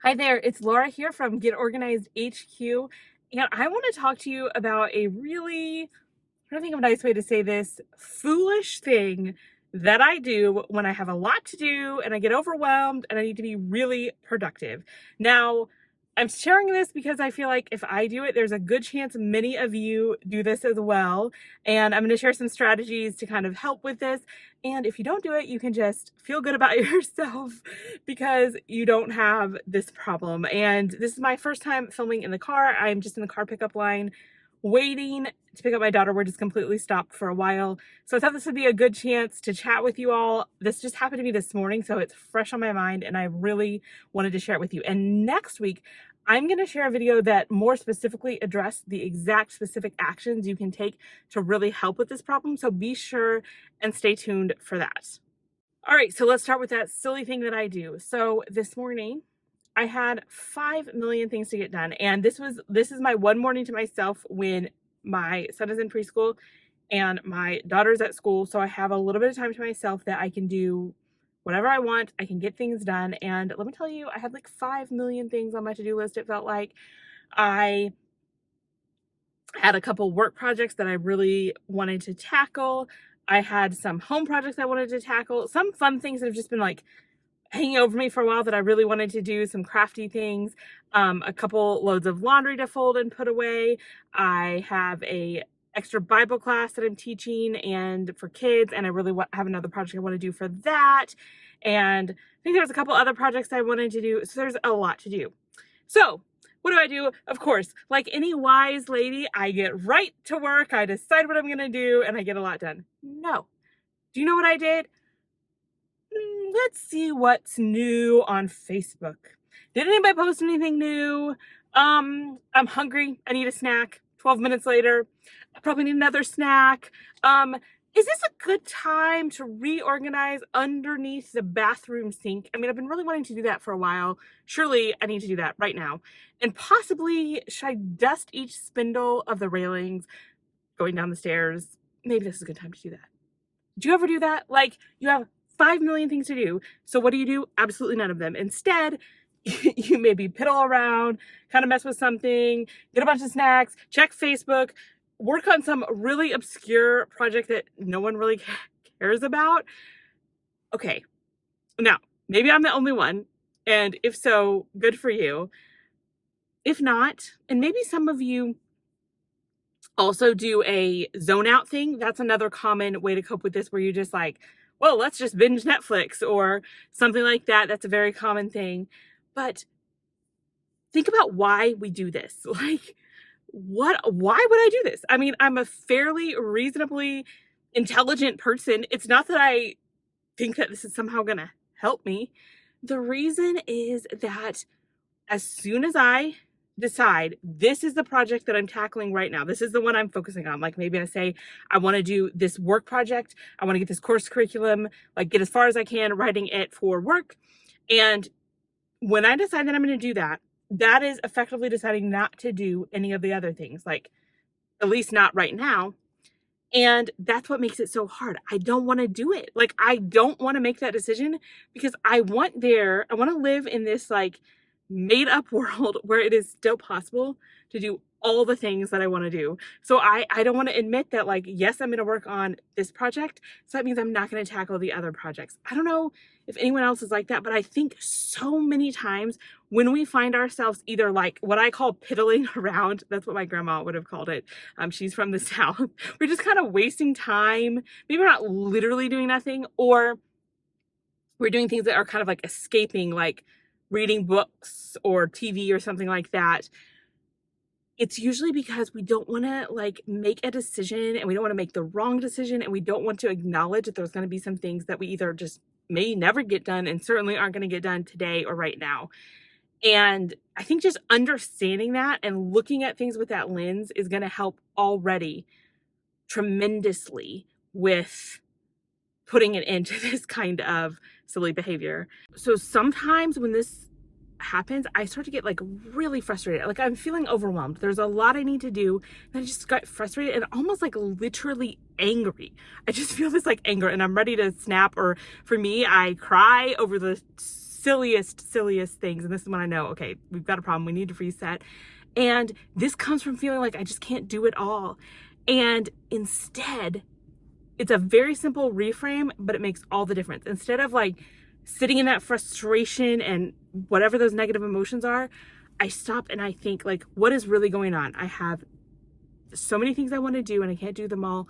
Hi there, it's Laura here from Get Organized HQ, and I want to talk to you about a really, I don't think of a nice way to say this, foolish thing that I do when I have a lot to do and I get overwhelmed and I need to be really productive. Now, I'm sharing this because I feel like if I do it, there's a good chance many of you do this as well. And I'm going to share some strategies to kind of help with this. And if you don't do it, you can just feel good about yourself because you don't have this problem. And this is my first time filming in the car. I'm just in the car pickup line waiting to pick up my daughter. We're just completely stopped for a while. So I thought this would be a good chance to chat with you all. This just happened to me this morning, so it's fresh on my mind and I really wanted to share it with you. And next week, I'm going to share a video that more specifically address the exact specific actions you can take to really help with this problem. So be sure and stay tuned for that. All right, so let's start with that silly thing that I do. So this morning, I had 5 million things to get done. And this is my one morning to myself when my son is in preschool and my daughter's at school. So I have a little bit of time to myself that I can do whatever I want. I can get things done. And let me tell you, I had like 5 million things on my to-do list. It felt like I had a couple work projects that I really wanted to tackle. I had some home projects I wanted to tackle, some fun things that have just been like hanging over me for a while that I really wanted to do, some crafty things, a couple loads of laundry to fold and put away. I have a extra Bible class that I'm teaching and for kids, and I really have another project I want to do for that. And I think there's a couple other projects I wanted to do. So there's a lot to do. So what do? Of course, like any wise lady, I get right to work. I decide what I'm going to do and I get a lot done. No. Do you know what I did? Let's see what's new on Facebook. Did anybody post anything new? I'm hungry. I need a snack. 12 minutes later, I probably need another snack. Is this a good time to reorganize underneath the bathroom sink? I mean, I've been really wanting to do that for a while. Surely I need to do that right now. And possibly, should I dust each spindle of the railings going down the stairs? Maybe this is a good time to do that. Do you ever do that? Like, you have 5 million things to do. So what do? Absolutely none of them. Instead, you maybe piddle around, kind of mess with something, get a bunch of snacks, check Facebook, work on some really obscure project that no one really cares about. Okay, now, maybe I'm the only one. And if so, good for you. If not, and maybe some of you also do a zone out thing. That's another common way to cope with this, where you just like, well, let's just binge Netflix or something like that. That's a very common thing. But think about why we do this. Like, why would I do this? I mean, I'm a fairly reasonably intelligent person. It's not that I think that this is somehow going to help me. The reason is that as soon as I decide this is the project that I'm tackling right now, this is the one I'm focusing on. Like maybe I say, I want to do this work project. I want to get this course curriculum, like get as far as I can writing it for work. And when I decide that I'm going to do that, that is effectively deciding not to do any of the other things, like at least not right now. And that's what makes it so hard. I don't want to do it. Like, I don't want to make that decision because I want to live in this like made up world where it is still possible to do all the things that I want to do. So I don't want to admit that, like, yes, I'm going to work on this project. So that means I'm not going to tackle the other projects. I don't know if anyone else is like that, but I think so many times when we find ourselves either like what I call piddling around, that's what my grandma would have called it. She's from the South. We're just kind of wasting time. Maybe we're not literally doing nothing, or we're doing things that are kind of like escaping, like reading books or TV or something like that. It's usually because we don't want to like make a decision, and we don't want to make the wrong decision, and we don't want to acknowledge that there's going to be some things that we either just may never get done and certainly aren't going to get done today or right now. And I think just understanding that and looking at things with that lens is going to help already tremendously with putting an end to this kind of silly behavior. So sometimes when this happens, I start to get like really frustrated. Like, I'm feeling overwhelmed. There's a lot I need to do. And I just got frustrated and almost like literally angry. I just feel this like anger and I'm ready to snap. Or for me, I cry over the silliest things. And this is when I know, okay, we've got a problem. We need to reset. And this comes from feeling like I just can't do it all. And instead, it's a very simple reframe, but it makes all the difference. Instead of like sitting in that frustration and whatever those negative emotions are, I stop and I think like, what is really going on? I have so many things I want to do and I can't do them all.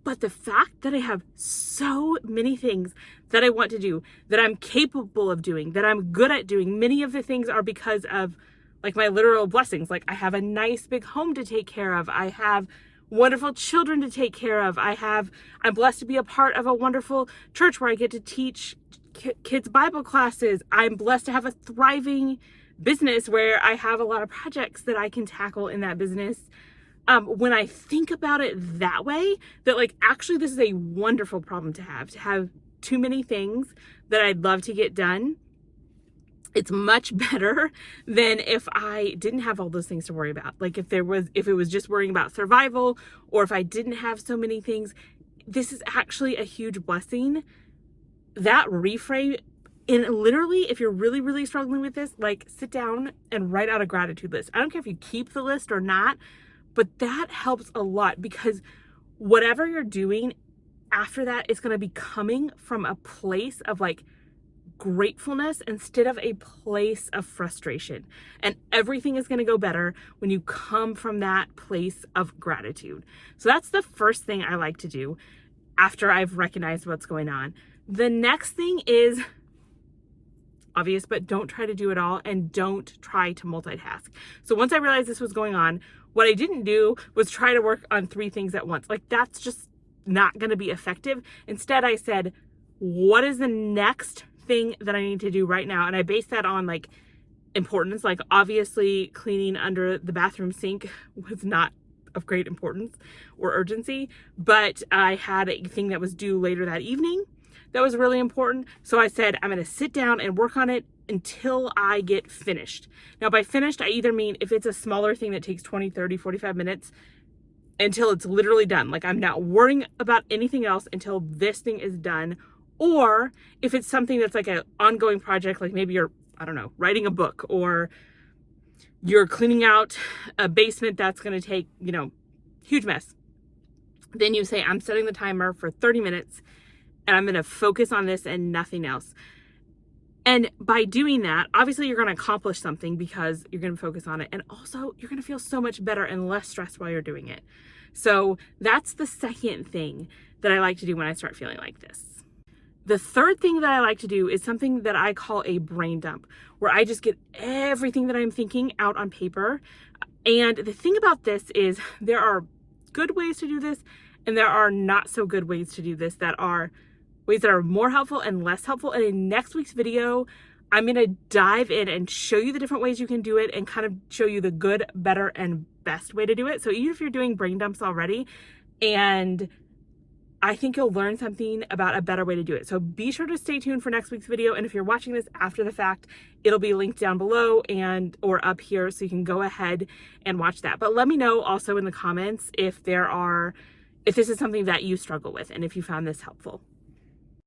But the fact that I have so many things that I want to do, that I'm capable of doing, that I'm good at doing, many of the things are because of like my literal blessings. Like I have a nice big home to take care of. I have wonderful children to take care of. I'm blessed to be a part of a wonderful church where I get to teach kids Bible classes. I'm blessed to have a thriving business where I have a lot of projects that I can tackle in that business. When I think about it that way, that like, actually this is a wonderful problem to have too many things that I'd love to get done. It's much better than if I didn't have all those things to worry about. Like if it was just worrying about survival, or if I didn't have so many things. This is actually a huge blessing. That reframe, and literally, if you're really, really struggling with this, like sit down and write out a gratitude list. I don't care if you keep the list or not, but that helps a lot, because whatever you're doing after that is going to be coming from a place of like gratefulness instead of a place of frustration. And everything is going to go better when you come from that place of gratitude. So that's the first thing I like to do after I've recognized what's going on. The next thing is obvious, but don't try to do it all, and don't try to multitask. So once I realized this was going on, what I didn't do was try to work on 3 things at once. Like that's just not going to be effective. Instead, I said, what is the next thing that I need to do right now? And I based that on like importance. Like obviously cleaning under the bathroom sink was not of great importance or urgency, but I had a thing that was due later that evening that was really important. So I said, I'm going to sit down and work on it until I get finished. Now by finished, I either mean if it's a smaller thing that takes 20, 30, 45 minutes, until it's literally done. Like I'm not worrying about anything else until this thing is done. Or if it's something that's like an ongoing project, like maybe you're, I don't know, writing a book, or you're cleaning out a basement that's going to take, huge mess. Then you say, I'm setting the timer for 30 minutes and I'm going to focus on this and nothing else. And by doing that, obviously you're going to accomplish something because you're going to focus on it. And also you're going to feel so much better and less stressed while you're doing it. So that's the second thing that I like to do when I start feeling like this. The third thing that I like to do is something that I call a brain dump, where I just get everything that I'm thinking out on paper. And the thing about this is there are good ways to do this, and there are not so good ways to do this, that are ways that are more helpful and less helpful. And in next week's video, I'm going to dive in and show you the different ways you can do it and kind of show you the good, better, and best way to do it. So even if you're doing brain dumps already, and I think you'll learn something about a better way to do it. So be sure to stay tuned for next week's video. And if you're watching this after the fact, it'll be linked down below or up here, so you can go ahead and watch that. But let me know also in the comments if this is something that you struggle with and if you found this helpful.